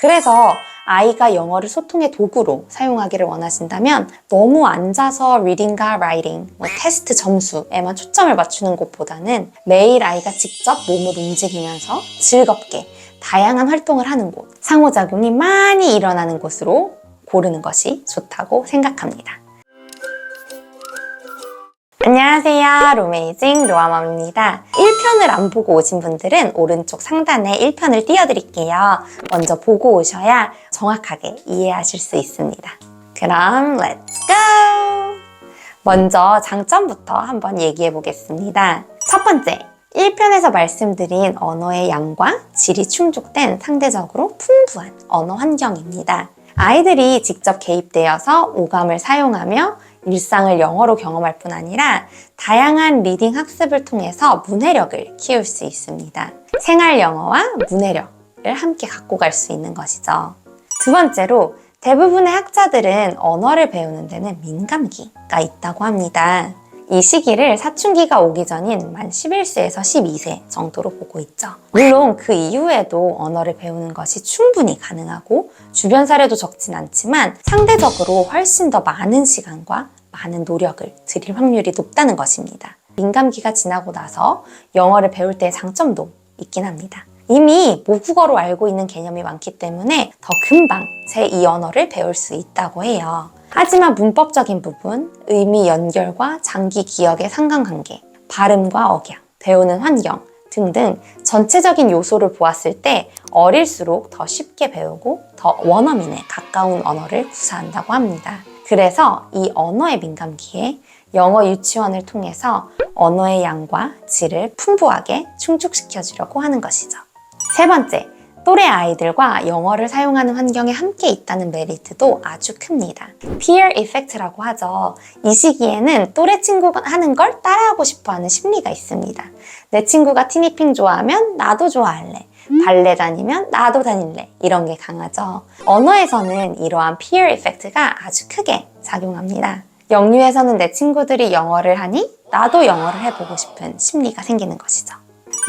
그래서 아이가 영어를 소통의 도구로 사용하기를 원하신다면 너무 앉아서 리딩과 라이팅, 테스트 점수에만 초점을 맞추는 것보다는 매일 아이가 직접 몸을 움직이면서 즐겁게 다양한 활동을 하는 곳, 상호작용이 많이 일어나는 곳으로 고르는 것이 좋다고 생각합니다. 안녕하세요. 로메이징 로아맘입니다. 1편을 안 보고 오신 분들은 오른쪽 상단에 1편을 띄워드릴게요. 먼저 보고 오셔야 정확하게 이해하실 수 있습니다. 그럼 Let's go! 먼저 장점부터 한번 얘기해 보겠습니다. 첫 번째, 1편에서 말씀드린 언어의 양과 질이 충족된 상대적으로 풍부한 언어 환경입니다. 아이들이 직접 개입되어서 오감을 사용하며 일상을 영어로 경험할 뿐 아니라 다양한 리딩 학습을 통해서 문해력을 키울 수 있습니다. 생활 영어와 문해력을 함께 갖고 갈 수 있는 것이죠. 두 번째로, 대부분의 학자들은 언어를 배우는 데는 민감기가 있다고 합니다. 이 시기를 사춘기가 오기 전인 만 11세에서 12세 정도로 보고 있죠. 물론 그 이후에도 언어를 배우는 것이 충분히 가능하고 주변 사례도 적진 않지만 상대적으로 훨씬 더 많은 시간과 많은 노력을 들일 확률이 높다는 것입니다. 민감기가 지나고 나서 영어를 배울 때의 장점도 있긴 합니다. 이미 모국어로 알고 있는 개념이 많기 때문에 더 금방 제2 언어를 배울 수 있다고 해요. 하지만 문법적인 부분, 의미 연결과 장기 기억의 상관관계, 발음과 억양, 배우는 환경 등등 전체적인 요소를 보았을 때 어릴수록 더 쉽게 배우고 더 원어민에 가까운 언어를 구사한다고 합니다. 그래서 이 언어의 민감기에 영어 유치원을 통해서 언어의 양과 질을 풍부하게 충족시켜 주려고 하는 것이죠. 세 번째, 또래 아이들과 영어를 사용하는 환경에 함께 있다는 메리트도 아주 큽니다. peer effect라고 하죠. 이 시기에는 또래 친구가 하는 걸 따라하고 싶어하는 심리가 있습니다. 내 친구가 티니핑 좋아하면 나도 좋아할래. 발레 다니면 나도 다닐래. 이런 게 강하죠. 언어에서는 이러한 peer effect가 아주 크게 작용합니다. 영유에서는 내 친구들이 영어를 하니 나도 영어를 해보고 싶은 심리가 생기는 것이죠.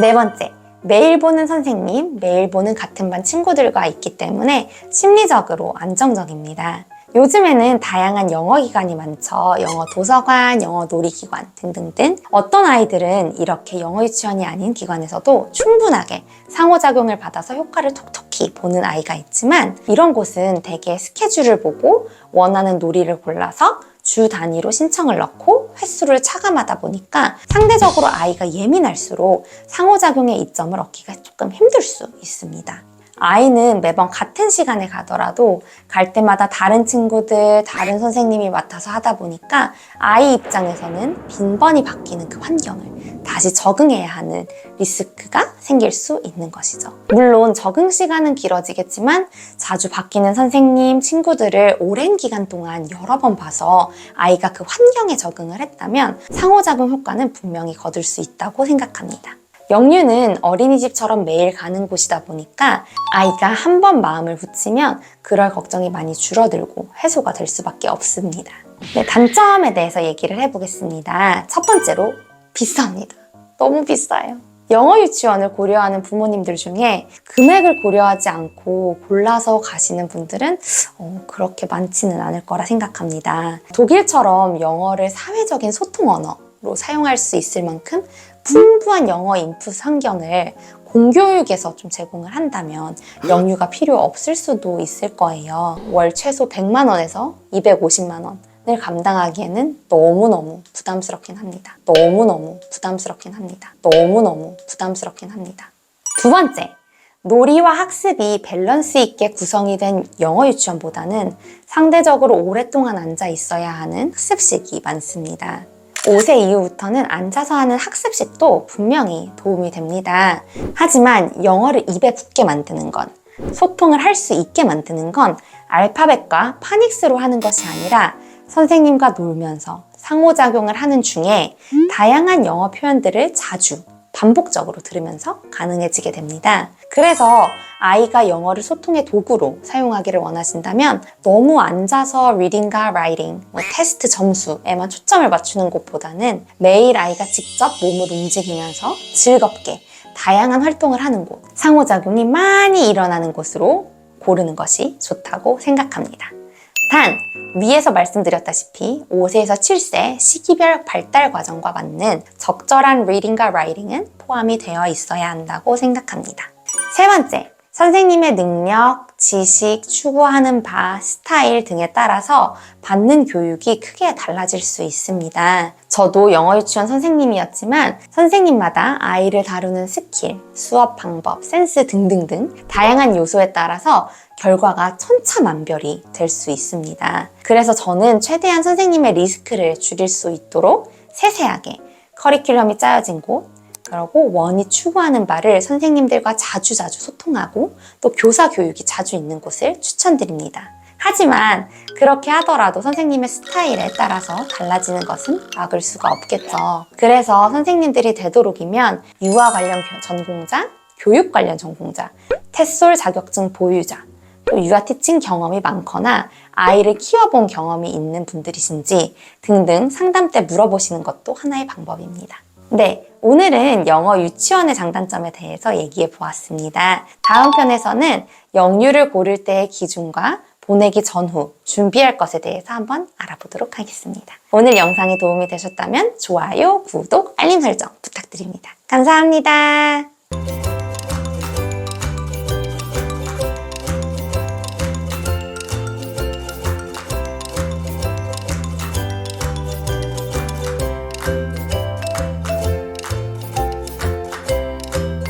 네 번째, 매일 보는 선생님, 매일 보는 같은 반 친구들과 있기 때문에 심리적으로 안정적입니다. 요즘에는 다양한 영어 기관이 많죠. 영어 도서관, 영어 놀이기관 등등등. 어떤 아이들은 이렇게 영어 유치원이 아닌 기관에서도 충분하게 상호작용을 받아서 효과를 톡톡히 보는 아이가 있지만 이런 곳은 대개 스케줄을 보고 원하는 놀이를 골라서 주 단위로 신청을 넣고 횟수를 차감하다 보니까 상대적으로 아이가 예민할수록 상호작용의 이점을 얻기가 조금 힘들 수 있습니다. 아이는 매번 같은 시간에 가더라도 갈 때마다 다른 친구들, 다른 선생님이 맡아서 하다 보니까 아이 입장에서는 빈번히 바뀌는 그 환경을 다시 적응해야 하는 리스크가 생길 수 있는 것이죠. 물론 적응 시간은 길어지겠지만 자주 바뀌는 선생님, 친구들을 오랜 기간 동안 여러 번 봐서 아이가 그 환경에 적응을 했다면 상호작용 효과는 분명히 거둘 수 있다고 생각합니다. 영유는 어린이집처럼 매일 가는 곳이다 보니까 아이가 한 번 마음을 붙이면 그럴 걱정이 많이 줄어들고 해소가 될 수밖에 없습니다. 네, 단점에 대해서 얘기를 해보겠습니다. 첫 번째로, 비쌉니다. 너무 비싸요. 영어 유치원을 고려하는 부모님들 중에 금액을 고려하지 않고 골라서 가시는 분들은 그렇게 많지는 않을 거라 생각합니다. 독일처럼 영어를 사회적인 소통 언어로 사용할 수 있을 만큼 풍부한 영어 인풋 환경을 공교육에서 좀 제공을 한다면 영유가 필요 없을 수도 있을 거예요. 월 최소 100만 원에서 250만 원을 감당하기에는 너무너무 부담스럽긴 합니다. 너무너무 부담스럽긴 합니다. 너무너무 부담스럽긴 합니다. 두 번째, 놀이와 학습이 밸런스 있게 구성이 된 영어 유치원보다는 상대적으로 오랫동안 앉아 있어야 하는 학습식이 많습니다. 5세 이후부터는 앉아서 하는 학습식도 분명히 도움이 됩니다. 하지만 영어를 입에 붙게 만드는 건, 소통을 할 수 있게 만드는 건 알파벳과 파닉스로 하는 것이 아니라 선생님과 놀면서 상호작용을 하는 중에 다양한 영어 표현들을 자주 반복적으로 들으면서 가능해지게 됩니다. 그래서 아이가 영어를 소통의 도구로 사용하기를 원하신다면 너무 앉아서 리딩과 라이팅, 테스트 점수에만 초점을 맞추는 것보다는 매일 아이가 직접 몸을 움직이면서 즐겁게 다양한 활동을 하는 곳, 상호작용이 많이 일어나는 곳으로 고르는 것이 좋다고 생각합니다. 단, 위에서 말씀드렸다시피 5세에서 7세 시기별 발달 과정과 맞는 적절한 리딩과 라이팅은 포함이 되어 있어야 한다고 생각합니다. 세 번째, 선생님의 능력, 지식, 추구하는 바, 스타일 등에 따라서 받는 교육이 크게 달라질 수 있습니다. 저도 영어 유치원 선생님이었지만 선생님마다 아이를 다루는 스킬, 수업 방법, 센스 등등등 다양한 요소에 따라서 결과가 천차만별이 될 수 있습니다. 그래서 저는 최대한 선생님의 리스크를 줄일 수 있도록 세세하게 커리큘럼이 짜여진 곳, 그리고 원이 추구하는 바를 선생님들과 자주자주 소통하고 또 교사 교육이 자주 있는 곳을 추천드립니다. 하지만 그렇게 하더라도 선생님의 스타일에 따라서 달라지는 것은 막을 수가 없겠죠. 그래서 선생님들이 되도록이면 유아 관련 전공자, 교육 관련 전공자, 햇솔 자격증 보유자, 또 유아 티칭 경험이 많거나 아이를 키워본 경험이 있는 분들이신지 등등 상담 때 물어보시는 것도 하나의 방법입니다. 네, 오늘은 영어 유치원의 장단점에 대해서 얘기해 보았습니다. 다음 편에서는 영유를 고를 때의 기준과 보내기 전후 준비할 것에 대해서 한번 알아보도록 하겠습니다. 오늘 영상이 도움이 되셨다면 좋아요, 구독, 알림 설정 부탁드립니다. 감사합니다.